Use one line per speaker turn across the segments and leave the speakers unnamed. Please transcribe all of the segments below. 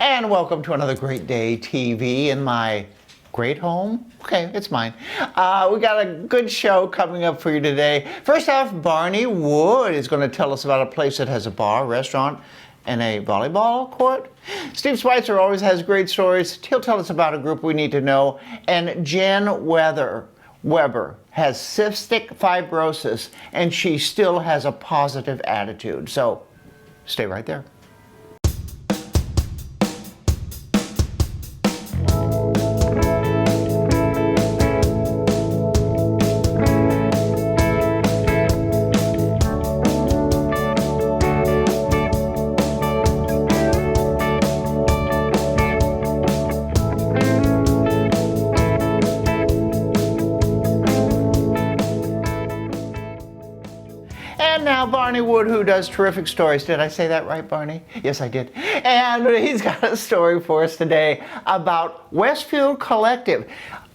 And welcome to another Great Day TV in my great home. Okay, it's mine. We got a good show coming up for you today. First off, Barney Wood is going to tell us about a place that has a bar, restaurant, and a volleyball court. Steve Schweitzer always has great stories. He'll tell us about a group we need to know. And Jen Weber has cystic fibrosis, and she still has a positive attitude. So stay right there. Barney Wood, who does terrific stories. Did I say that right, Barney? Yes, I did. And he's got a story for us today about Westfield Collective.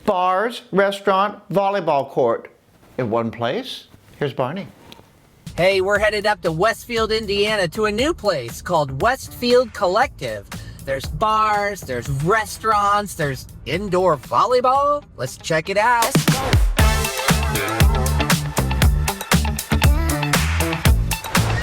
Bars, restaurant, volleyball court in one place. Here's Barney.
Hey, we're headed up to Westfield, Indiana to a new place called Westfield Collective. There's bars, there's restaurants, there's indoor volleyball. Let's check it out. Let's go.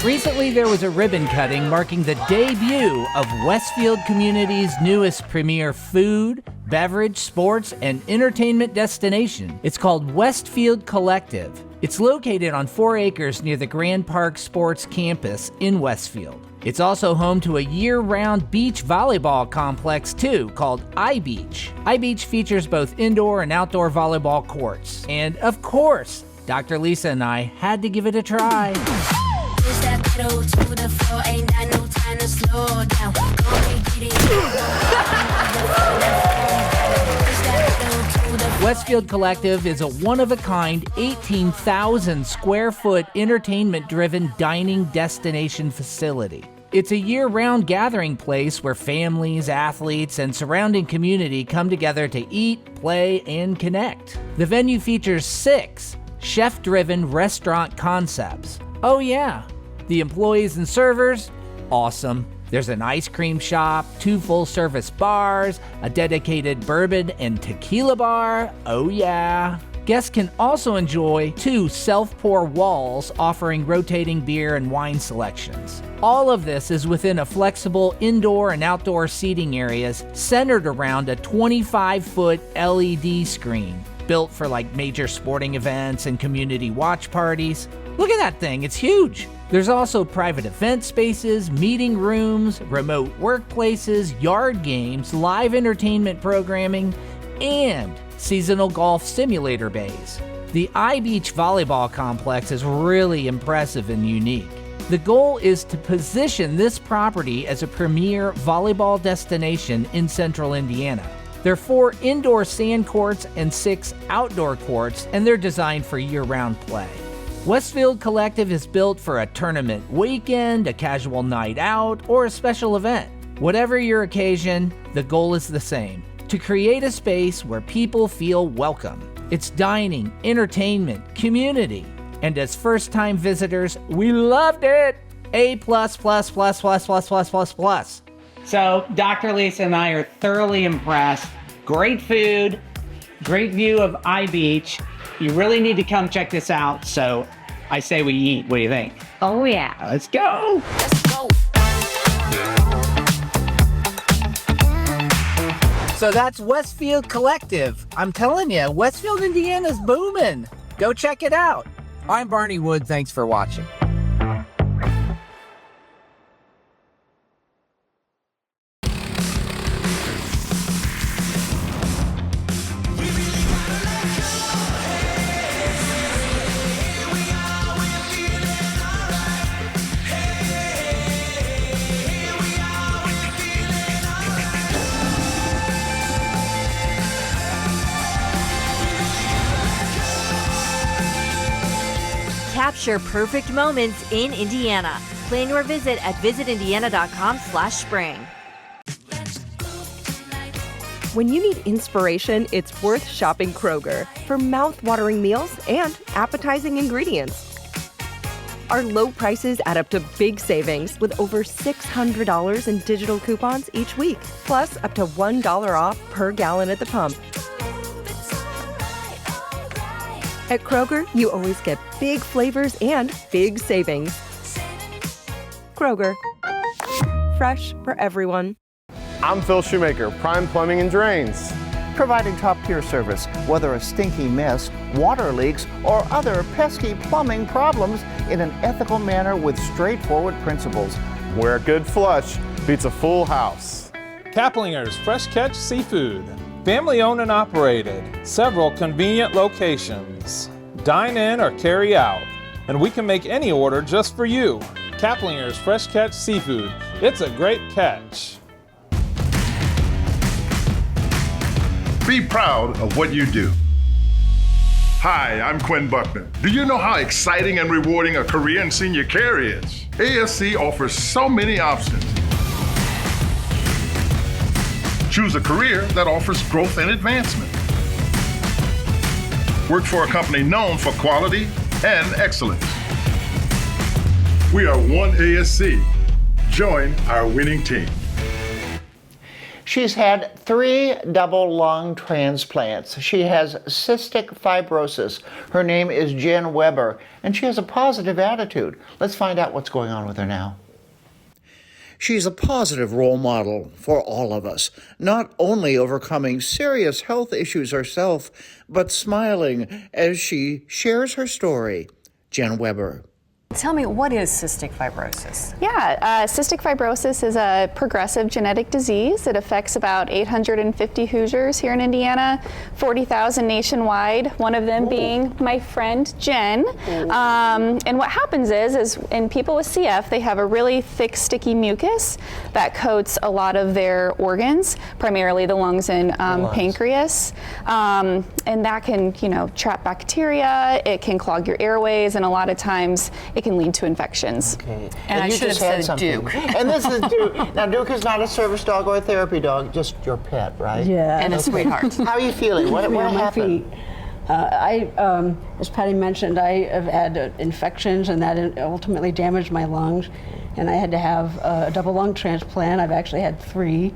Recently, there was a ribbon cutting marking the debut of Westfield Community's newest premier food, beverage, sports, and entertainment destination. It's called Westfield Collective. It's located on 4 acres near the Grand Park Sports Campus in Westfield. It's also home to a year-round beach volleyball complex too, called iBeach. iBeach features both indoor and outdoor volleyball courts. And of course, Dr. Lisa and I had to give it a try. Westfield Collective is a one-of-a-kind 18,000 square foot entertainment-driven dining destination facility. It's a year-round gathering place where families, athletes, and surrounding community come together to eat, play, and connect. The venue features 6 chef-driven restaurant concepts. Oh yeah, the employees and servers, awesome. There's an ice cream shop, 2 full-service bars, a dedicated bourbon and tequila bar, oh yeah. Guests can also enjoy 2 self-pour walls offering rotating beer and wine selections. All of this is within a flexible indoor and outdoor seating areas centered around a 25-foot LED screen, built for like major sporting events and community watch parties. Look at that thing, it's huge. There's also private event spaces, meeting rooms, remote workplaces, yard games, live entertainment programming, and seasonal golf simulator bays. The iBeach volleyball complex is really impressive and unique. The goal is to position this property as a premier volleyball destination in central Indiana. There are 4 indoor sand courts and 6 outdoor courts, and they're designed for year-round play. Westfield Collective is built for a tournament weekend, a casual night out, or a special event. Whatever your occasion, the goal is the same: to create a space where people feel welcome. It's dining, entertainment, community, and as first-time visitors, we loved it! A+++++++++.
So Dr. Lisa and I are thoroughly impressed. Great food, great view of iBeach. You really need to come check this out. So I say we eat. What do you think?
Oh yeah.
Let's go.
Let's go.
So that's Westfield Collective. I'm telling you, Westfield, Indiana's booming. Go check it out. I'm Barney Wood. Thanks for watching.
Capture perfect moments in Indiana. Plan your visit at visitindiana.com/spring.
When you need inspiration, it's worth shopping Kroger for mouth-watering meals and appetizing ingredients. Our low prices add up to big savings with over $600 in digital coupons each week. Plus, up to $1 off per gallon at the pump. At Kroger, you always get big flavors and big savings. Kroger, fresh for everyone.
I'm Phil Shoemaker, Prime Plumbing and Drains.
Providing top-tier service, whether a stinky mess, water leaks, or other pesky plumbing problems in an ethical manner with straightforward principles.
Where a good flush beats a full house.
Kaplinger's Fresh Catch Seafood. Family owned and operated. Several convenient locations. Dine in or carry out. And we can make any order just for you. Kaplinger's Fresh Catch Seafood. It's a great catch.
Be proud of what you do. Hi, I'm Quinn Buckner. Do you know how exciting and rewarding a career in senior care is? ASC offers so many options. Choose a career that offers growth and advancement. Work for a company known for quality and excellence. We are one ASC. Join our winning team.
She's had 3 double lung transplants. She has cystic fibrosis. Her name is Jen Weber, and she has a positive attitude. Let's find out what's going on with her now. She's a positive role model for all of us, not only overcoming serious health issues herself, but smiling as she shares her story. Jen Weber.
Tell me, what is cystic fibrosis?
Yeah, cystic fibrosis is a progressive genetic disease. It affects about 850 Hoosiers here in Indiana, 40,000 nationwide, one of them being my friend Jen. And what happens is in people with CF, they have a really thick, sticky mucus that coats a lot of their organs, primarily the lungs and pancreas. And that can, trap bacteria, it can clog your airways, and a lot of times it can lead to infections.
Okay.
And I
you
should
just
have
had
said
something.
Duke.
And this is Duke. Now, Duke is not a service dog or a therapy dog, just your pet, right?
Yeah.
And a sweetheart.
How are you feeling? What happened?
As Patty mentioned, I have had infections, and that ultimately damaged my lungs, and I had to have a double lung transplant. I've actually had 3.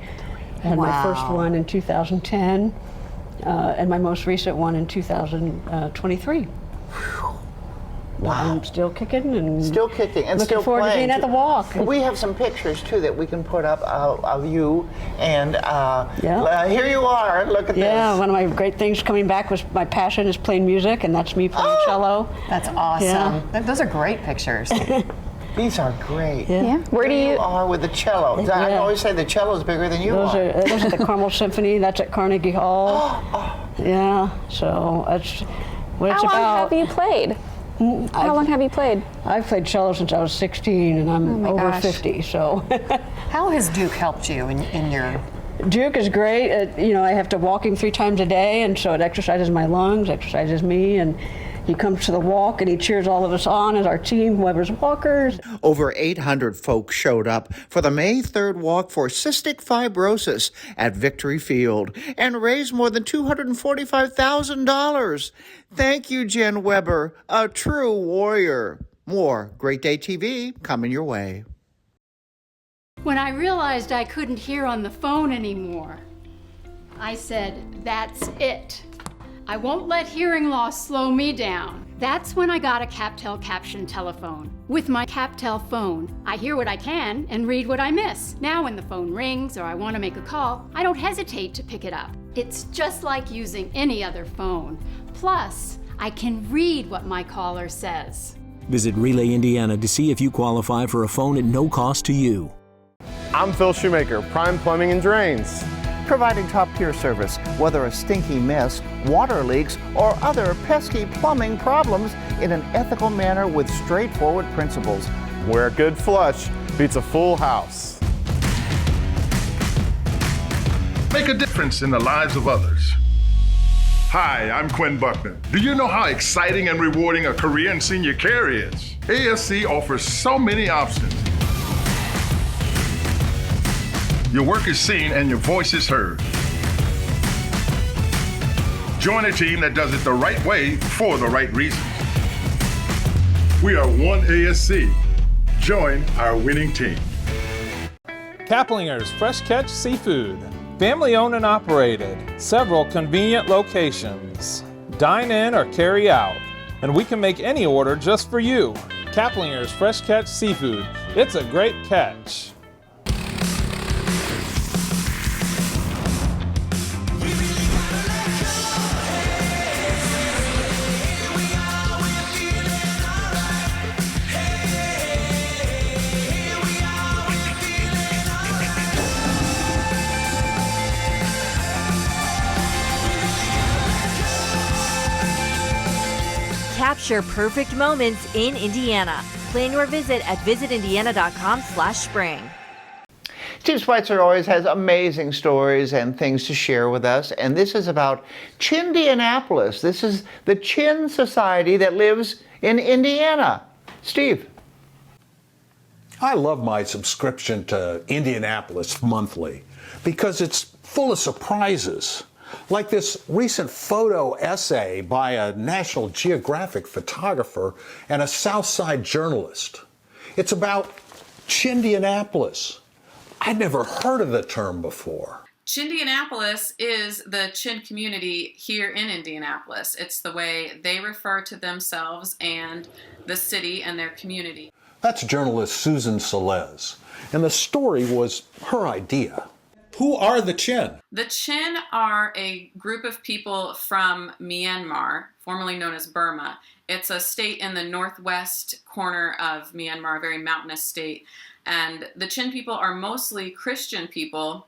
I had my first one in 2010, and my most recent one in 2023. Wow. I'm still kicking and
still kicking and
looking
still
forward
playing.
to being at the walk.
We have some pictures too that we can put up of you, and here you are. Look at this.
Yeah, one of my great things coming back was my passion is playing music, and that's me playing cello.
That's awesome. Yeah. Those are great pictures.
These are great.
Yeah. Where do you
are with the cello? I always say the cello is bigger than you are.
Those are the Carmel Symphony. That's at Carnegie Hall. Yeah. So that's what it's about.
How long have you played? How long have you played?
I've played cello since I was 16, and I'm over 50. So,
how has Duke helped you in your?
Duke is great. I have to walk him 3 times a day, and so it exercises my lungs, exercises me, and he comes to the walk and he cheers all of us on as our team, Weber's Walkers.
Over 800 folks showed up for the May 3rd walk for cystic fibrosis at Victory Field and raised more than $245,000. Thank you, Jen Weber, a true warrior. More Great Day TV coming your way.
When I realized I couldn't hear on the phone anymore, I said, that's it. I won't let hearing loss slow me down. That's when I got a CapTel caption telephone. With my CapTel phone, I hear what I can and read what I miss. Now when the phone rings or I want to make a call, I don't hesitate to pick it up. It's just like using any other phone. Plus, I can read what my caller says.
Visit Relay Indiana to see if you qualify for a phone at no cost to you.
I'm Phil Shoemaker, Prime Plumbing and Drains.
Providing top-tier service, whether a stinky mess, water leaks, or other pesky plumbing problems in an ethical manner with straightforward principles.
Where a good flush beats a full house.
Make a difference in the lives of others. Hi, I'm Quinn Buckner. Do you know how exciting and rewarding a career in senior care is? ASC offers so many options. Your work is seen and your voice is heard. Join a team that does it the right way for the right reasons. We are one ASC. Join our winning team.
Kaplinger's Fresh Catch Seafood. Family owned and operated. Several convenient locations. Dine in or carry out. And we can make any order just for you. Kaplinger's Fresh Catch Seafood. It's a great catch.
Capture perfect moments in Indiana. Plan your visit at visitindiana.com/spring.
Steve Schweitzer always has amazing stories and things to share with us, and this is about Chindianapolis. This is the Chin Society that lives in Indiana. Steve.
I love my subscription to Indianapolis Monthly because it's full of surprises. Like this recent photo essay by a National Geographic photographer and a Southside journalist. It's about Chindianapolis. I'd never heard of the term before.
Chindianapolis is the Chin community here in Indianapolis. It's the way they refer to themselves and the city and their community.
That's journalist Susan Selez, and the story was her idea. Who are the Chin?
The Chin are a group of people from Myanmar, formerly known as Burma. It's a state in the northwest corner of Myanmar, a very mountainous state. And the Chin people are mostly Christian people.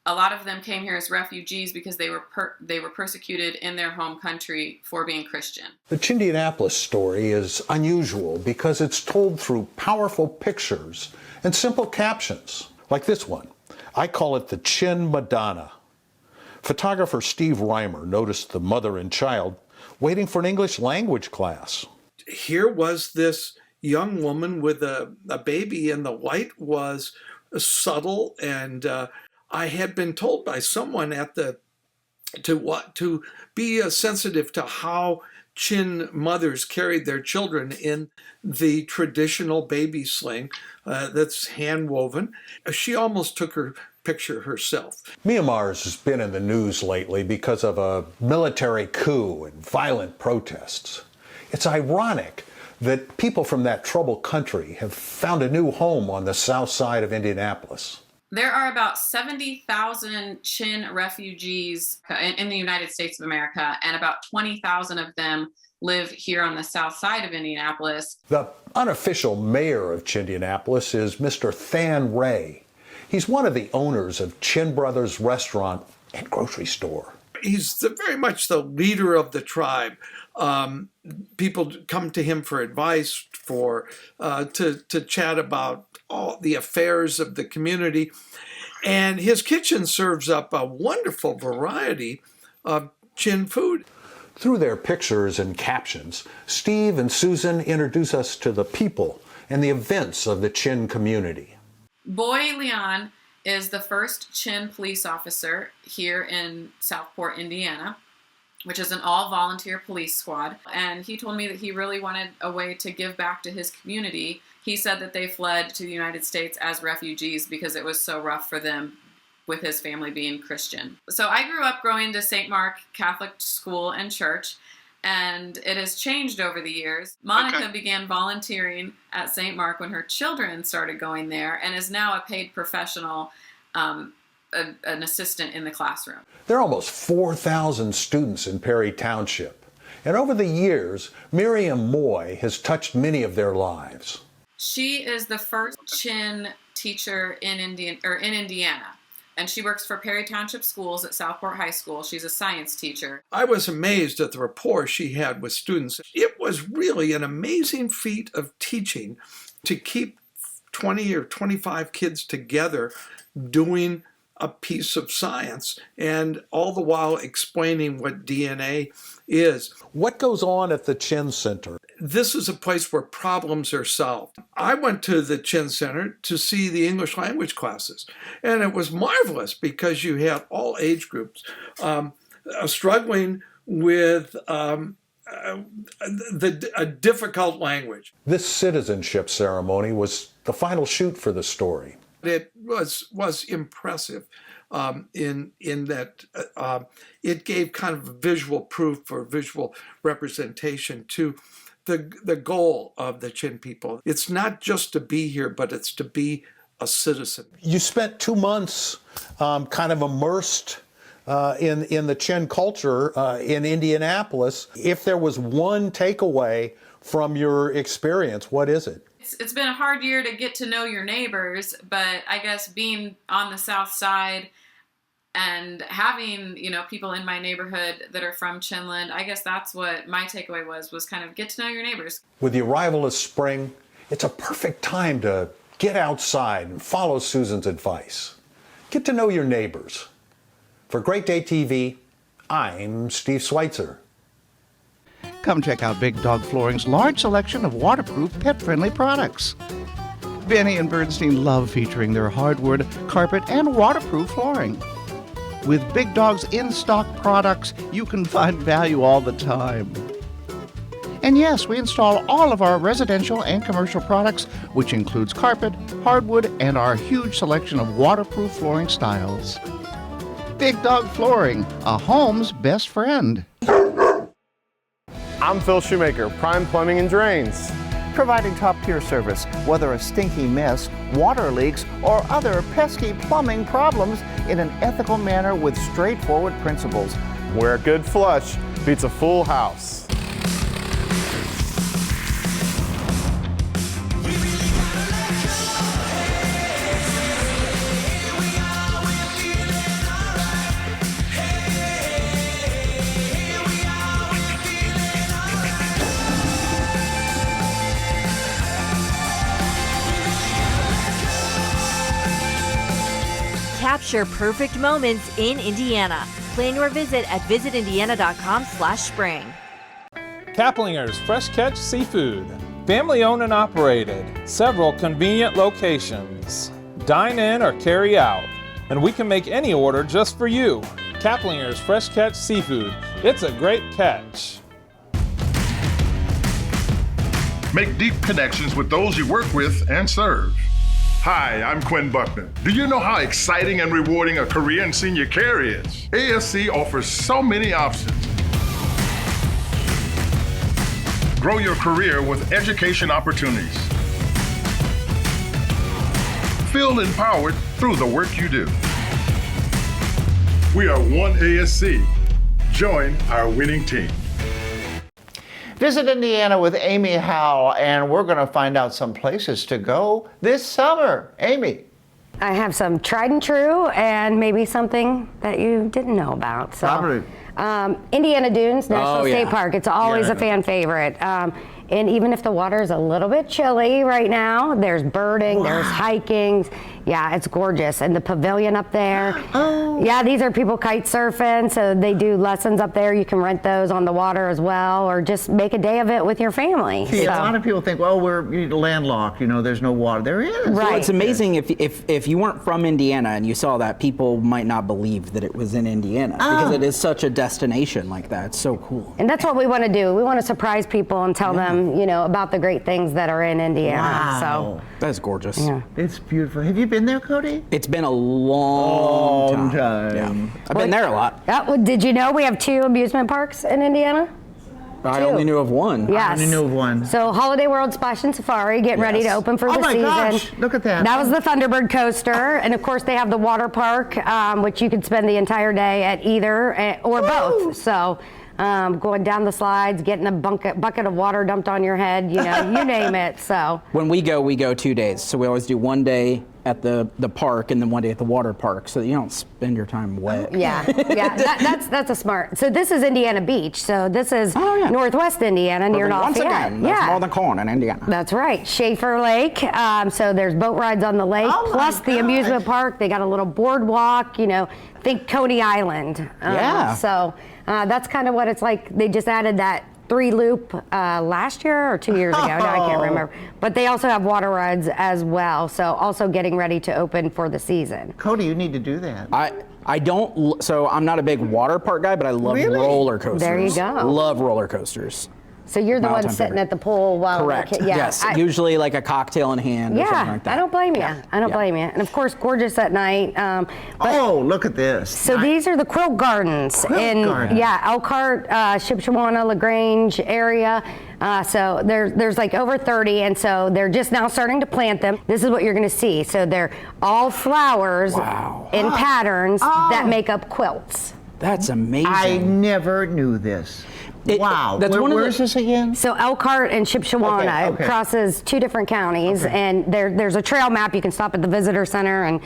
A lot of them came here as refugees because they were persecuted in their home country for being Christian.
The Chindianapolis story is unusual because it's told through powerful pictures and simple captions, like this one. I call it the Chin Madonna. Photographer Steve Reimer noticed the mother and child waiting for an English language class.
Here was this young woman with a baby, and the light was subtle, and I had been told by someone to be sensitive to how Chin mothers carried their children in the traditional baby sling that's hand woven. She almost took her picture herself.
Myanmar has been in the news lately because of a military coup and violent protests. It's ironic that people from that troubled country have found a new home on the south side of Indianapolis.
There are about 70,000 Chin refugees in the United States of America, and about 20,000 of them live here on the south side of Indianapolis.
The unofficial mayor of Chindianapolis is Mr. Than Ray. He's one of the owners of Chin Brothers Restaurant and Grocery Store.
He's very much the leader of the tribe. People come to him for advice, to chat about all the affairs of the community. And his kitchen serves up a wonderful variety of Chin food.
Through their pictures and captions, Steve and Susan introduce us to the people and the events of the Chin community.
Boy Leon is the first Chin police officer here in Southport, Indiana, which is an all-volunteer police squad. And he told me that he really wanted a way to give back to his community. He said that they fled to the United States as refugees because it was so rough for them with his family being Christian. So I grew up going to St. Mark Catholic School and Church, and it has changed over the years. Monica began volunteering at St. Mark when her children started going there, and is now a paid professional, an assistant in the classroom.
There are almost 4,000 students in Perry Township, and over the years, Miriam Moy has touched many of their lives.
She is the first Chin teacher in Indiana. And she works for Perry Township Schools at Southport High School. She's a science teacher.
I was amazed at the rapport she had with students. It was really an amazing feat of teaching to keep 20 or 25 kids together doing a piece of science, and all the while explaining what DNA is.
What goes on at the Chin Center?
This is a place where problems are solved. I went to the Chin Center to see the English language classes, and it was marvelous because you had all age groups struggling with a difficult language.
This citizenship ceremony was the final shoot for the story.
It was impressive in that it gave kind of visual proof or visual representation to the goal of the Chin people. It's not just to be here, but it's to be a citizen.
You spent 2 months kind of immersed in the Chin culture in Indianapolis. If there was one takeaway from your experience, what is it?
It's been a hard year to get to know your neighbors, but I guess being on the South Side and having, people in my neighborhood that are from Chinland, I guess that's what my takeaway was kind of get to know your neighbors.
With the arrival of spring, it's a perfect time to get outside and follow Susan's advice. Get to know your neighbors. For Great Day TV, I'm Steve Schweitzer.
Come check out Big Dog Flooring's large selection of waterproof, pet-friendly products. Benny and Bernstein love featuring their hardwood, carpet, and waterproof flooring. With Big Dog's in-stock products, you can find value all the time. And yes, we install all of our residential and commercial products, which includes carpet, hardwood, and our huge selection of waterproof flooring styles. Big Dog Flooring, a home's best friend.
I'm Phil Shoemaker, Prime Plumbing and Drains.
Providing top-tier service, whether a stinky mess, water leaks, or other pesky plumbing problems in an ethical manner with straightforward principles.
Where a good flush beats a full house.
Capture perfect moments in Indiana. Plan your visit at visitindiana.com/spring.
Kaplinger's Fresh Catch Seafood. Family owned and operated. Several convenient locations. Dine in or carry out. And we can make any order just for you. Kaplinger's Fresh Catch Seafood. It's a great catch.
Make deep connections with those you work with and serve. Hi, I'm Quinn Buckman. Do you know how exciting and rewarding a career in senior care is? ASC offers so many options. Grow your career with education opportunities. Feel empowered through the work you do. We are one ASC. Join our winning team.
Visit Indiana with Amy Howell, and we're going to find out some places to go this summer. Amy.
I have some tried and true and maybe something that you didn't know about. So, Indiana Dunes National State Park. It's always a fan favorite. And even if the water is a little bit chilly right now, there's birding, there's hiking. Yeah, it's gorgeous. And the pavilion up there. Yeah, these are people kite surfing, so they do lessons up there. You can rent those on the water as well, or just make a day of it with your family.
See, a lot of people think, well, we're landlocked, there's no water. There is.
Right.
Well, it's amazing if you weren't from Indiana and you saw that, people might not believe that it was in Indiana because it is such a destination like that. It's so cool.
And that's what we want to do. We want to surprise people and tell them, about the great things that are in Indiana.
Wow.
So
that's gorgeous.
Yeah.
It's beautiful. Have you been there, Cody?
It's been a long time. Yeah. I've been there a lot.
Did you know we have 2 amusement parks in Indiana?
I only knew of one.
Yes.
I only knew of one.
So Holiday World Splash and Safari getting ready to open for the season.
Gosh, look at that.
That was the Thunderbird coaster. And of course they have the water park, which you could spend the entire day at either or both. So going down the slides, getting a bucket of water dumped on your head, you name it. So
when we go 2 days. So we always do one day at the park and then one day at the water park, so that you don't spend your time wet.
Yeah. That's a smart. So this is Indiana Beach. So this is Northwest Indiana near Lafayette.
Once again, that's Northern Corn in Indiana.
That's right. Schaefer Lake. So there's boat rides on the lake, plus the amusement park. They got a little boardwalk. Think Coney Island. So that's kind of what it's like. They just added that 3-loop last year or 2 years ago. No, I can't remember. But they also have water rides as well. So also getting ready to open for the season.
Cody, you need to do that.
I don't, so I'm not a big water park guy, but I love roller coasters.
There you go.
Love roller coasters.
So you're the
My
one
all-time
sitting
favorite.
at the pool while
Correct.
yeah,
Yes. Usually like a cocktail in hand or something like that.
I don't blame you. I don't blame you. And of course, gorgeous at night.
Oh, look at this.
So these are the quilt gardens in Elkhart, Shipshewana, LaGrange area. So there's like over 30, and so they're just now starting to plant them. This is what you're going to see. So they're all flowers in patterns that make up quilts.
That's amazing.
I never knew this. Wow. Where is this again?
So Elkhart and Shipshewana.
Okay.
It crosses 2 different counties, and there's a trail map. You can stop at the visitor center and,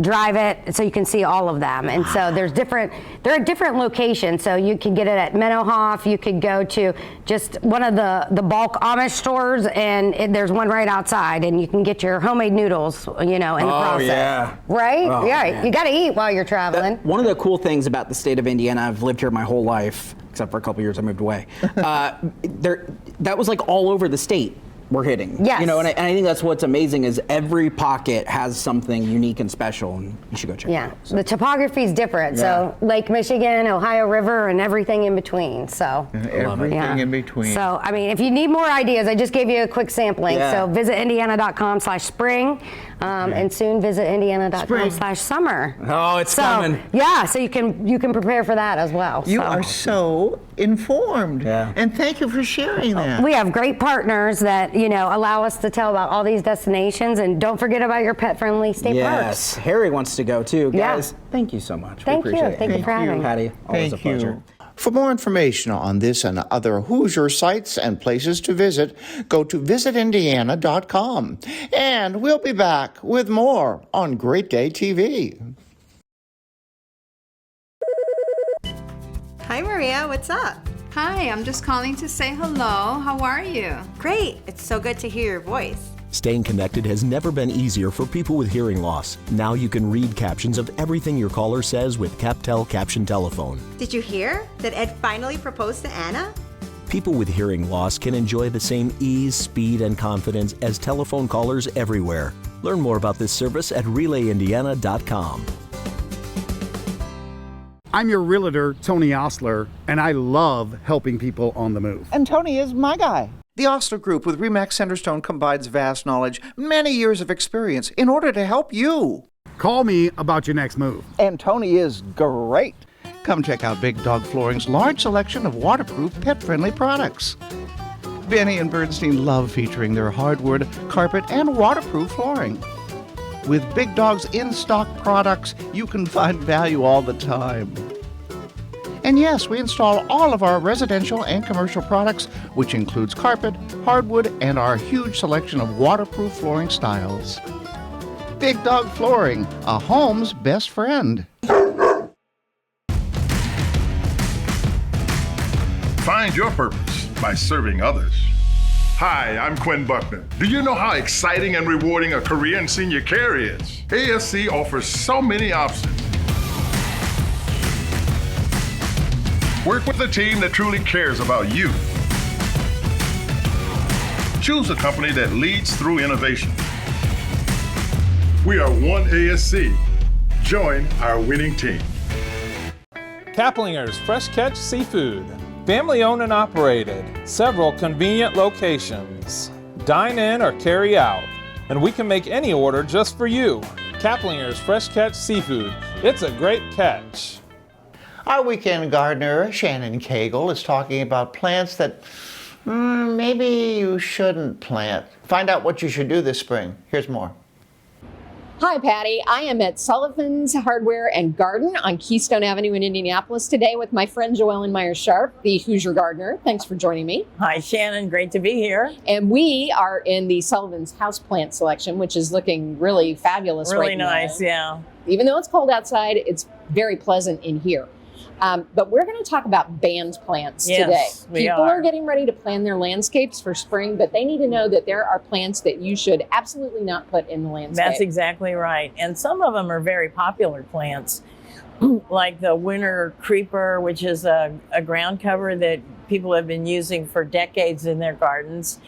drive it so you can see all of them. And so they're at different locations. So you can get it at Meadowhoff. You could go to just one of the bulk Amish stores, and there's one right outside, and you can get your homemade noodles, in the process.
Yeah.
Right?
Oh,
yeah.
man.
You got to eat while you're traveling.
One of the cool things about the state of Indiana, I've lived here my whole life, except for a couple years I moved away. That was like all over the state we're hitting.
Yes.
And I think that's what's amazing is every pocket has something unique and special, and you should go check it out.
The topography is different. So Lake Michigan, Ohio River, and everything in between. So
everything in between.
So I mean, if you need more ideas, I just gave you a quick sampling.
Yeah.
So visit indiana.com/spring, and soon visit indiana.com/summer.
Oh, it's coming.
Yeah, so you can prepare for that as well.
You are so informed.
Yeah.
And thank you for sharing that.
We have great partners that allow us to tell about all these destinations, and don't forget about your pet-friendly state parks.
Yes, Harry wants to go too.
Yeah.
Guys, thank you so much.
Thank
we
you.
appreciate it.
Thank you for having me.
Patty, always
Thank
a pleasure.
For more information on this and other Hoosier sites and places to visit, go to visitindiana.com. And we'll be back with more on Great Day TV.
Hi, Maria. What's up?
Hi, I'm just calling to say hello. How are you?
Great. It's so good to hear your voice.
Staying connected has never been easier for people with hearing loss. Now you can read captions of everything your caller says with CapTel Caption Telephone.
Did you hear that Ed finally proposed to Anna?
People with hearing loss can enjoy the same ease, speed, and confidence as telephone callers everywhere. Learn more about this service at RelayIndiana.com.
I'm your realtor, Tony Osler, and I love helping people on the move.
And Tony is my guy. The Osler Group with Remax Centerstone combines vast knowledge, many years of experience in order to help you.
Call me about your next move.
And Tony is great. Come check out Big Dog Flooring's large selection of waterproof, pet-friendly products. Benny and Bernstein love featuring their hardwood, carpet, and waterproof flooring. With Big Dog's in-stock products, you can find value all the time. And yes, we install all of our residential and commercial products, which includes carpet, hardwood, and our huge selection of waterproof flooring styles. Big Dog Flooring, a home's best friend.
Find your purpose by serving others. Hi, I'm Quinn Buckner. Do you know how exciting and rewarding a career in senior care is? ASC offers so many options. Work with a team that truly cares about you. Choose a company that leads through innovation. We are one ASC. Join our winning team.
Kaplinger's Fresh Catch Seafood. Family owned and operated. Several convenient locations. Dine in or carry out. And we can make any order just for you. Kaplinger's Fresh Catch Seafood. It's a great catch.
Our weekend gardener, Shannon Cagle, is talking about plants that maybe you shouldn't plant. Find out what you should do this spring. Here's more.
Hi, Patty. I am at Sullivan's Hardware and Garden on Keystone Avenue in Indianapolis today with my friend Joellen Myers-Sharp, the Hoosier Gardener. Thanks for joining me.
Hi, Shannon. Great to be here.
And we are in the Sullivan's houseplant selection, which is looking really fabulous right now.
Really nice, yeah.
Even though it's cold outside, it's very pleasant in here. But we're going to talk about band plants today. People are getting ready to plan their landscapes for spring, but they need to know that there are plants that you should absolutely not put in the landscape.
That's exactly right. And some of them are very popular plants, like the winter creeper, which is a ground cover that people have been using for decades in their gardens.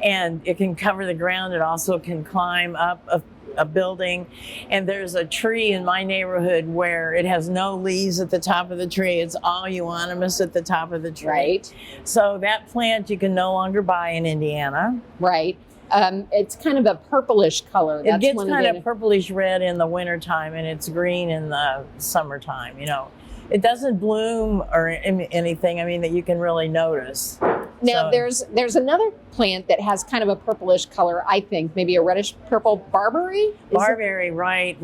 And it can cover the ground. It also can climb up a building. And there's a tree in my neighborhood where it has no leaves at the top of the tree. It's all euonymus at the top of the tree.
Right.
So that plant you can no longer buy in Indiana.
Right. It's kind of a purplish color.
It gets kind of purplish red in the wintertime, and it's green in the summertime. You know, it doesn't bloom or anything, I mean, that you can really notice.
Now, there's another plant that has kind of a purplish color, I think, maybe a reddish purple barberry?
Barberry, right.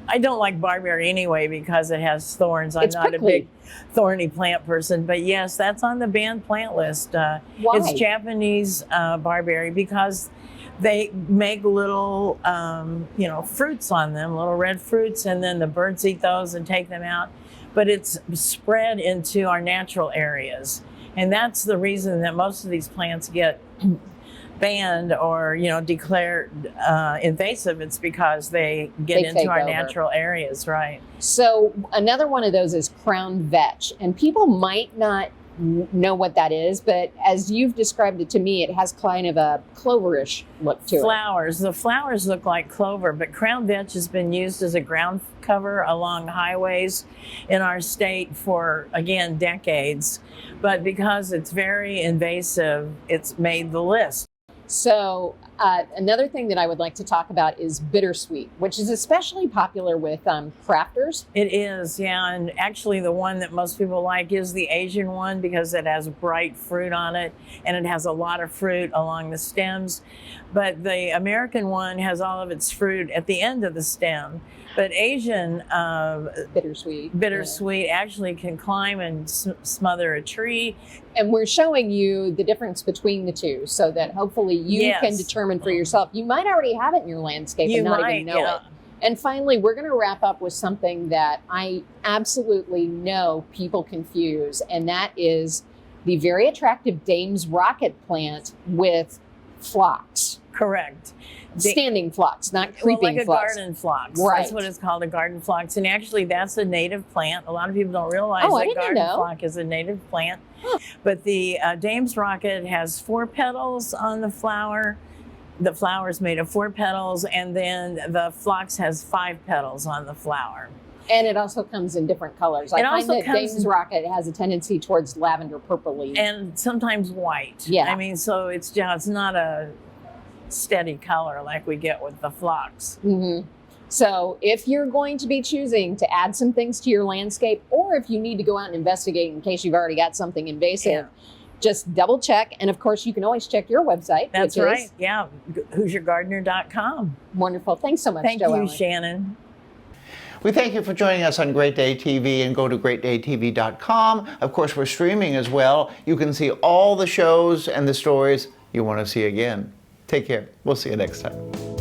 I don't like barberry anyway because it has thorns. I'm not
prickly.
a big thorny plant person, but yes, that's on the banned plant list.
Why?
It's Japanese barberry because they make little, fruits on them, little red fruits, and then the birds eat those and take them out. But it's spread into our natural areas. And that's the reason that most of these plants get banned or, declared invasive. It's because they get into our natural areas, right?
So another one of those is crown vetch. And people might not know what that is, but as you've described it to me, it has kind of a cloverish look to
it. The flowers look like clover, but crown vetch has been used as a ground cover along highways in our state for, again, decades. But because it's very invasive, it's made the list.
So another thing that I would like to talk about is bittersweet, which is especially popular with crafters.
It is, yeah. And actually the one that most people like is the Asian one because it has bright fruit on it and it has a lot of fruit along the stems. But the American one has all of its fruit at the end of the stem. But Asian bittersweet actually can climb and smother a tree.
And we're showing you the difference between the two so that hopefully you can determine for yourself. You might already have it in your landscape and not even know it. And finally, we're going to wrap up with something that I absolutely know people confuse, and that is the very attractive Dame's rocket plant with phlox.
Correct.
Standing phlox, not creeping
like
phlox.
A garden phlox.
Right.
That's what it's called, a garden phlox. And actually, that's a native plant. A lot of people don't realize that garden phlox is a native plant. Huh. But the Dame's rocket has 4 petals on the flower. The flower is made of 4 petals, and then the phlox has 5 petals on the flower.
And it also comes in different colors. I find that Dame's rocket has a tendency towards lavender purpley.
And sometimes white.
Yeah.
I mean, so it's not a steady color like we get with the phlox.
Mm-hmm. So if you're going to be choosing to add some things to your landscape, or if you need to go out and investigate in case you've already got something invasive, just double check. And of course, you can always check your website.
That's right. Yeah. Who'syourgardener.com.
Wonderful. Thanks so much,
Thank
Joellen.
you, Shannon.
We thank you for joining us on Great Day TV, and go to greatdaytv.com. Of course, we're streaming as well. You can see all the shows and the stories you want to see again. Take care. We'll see you next time.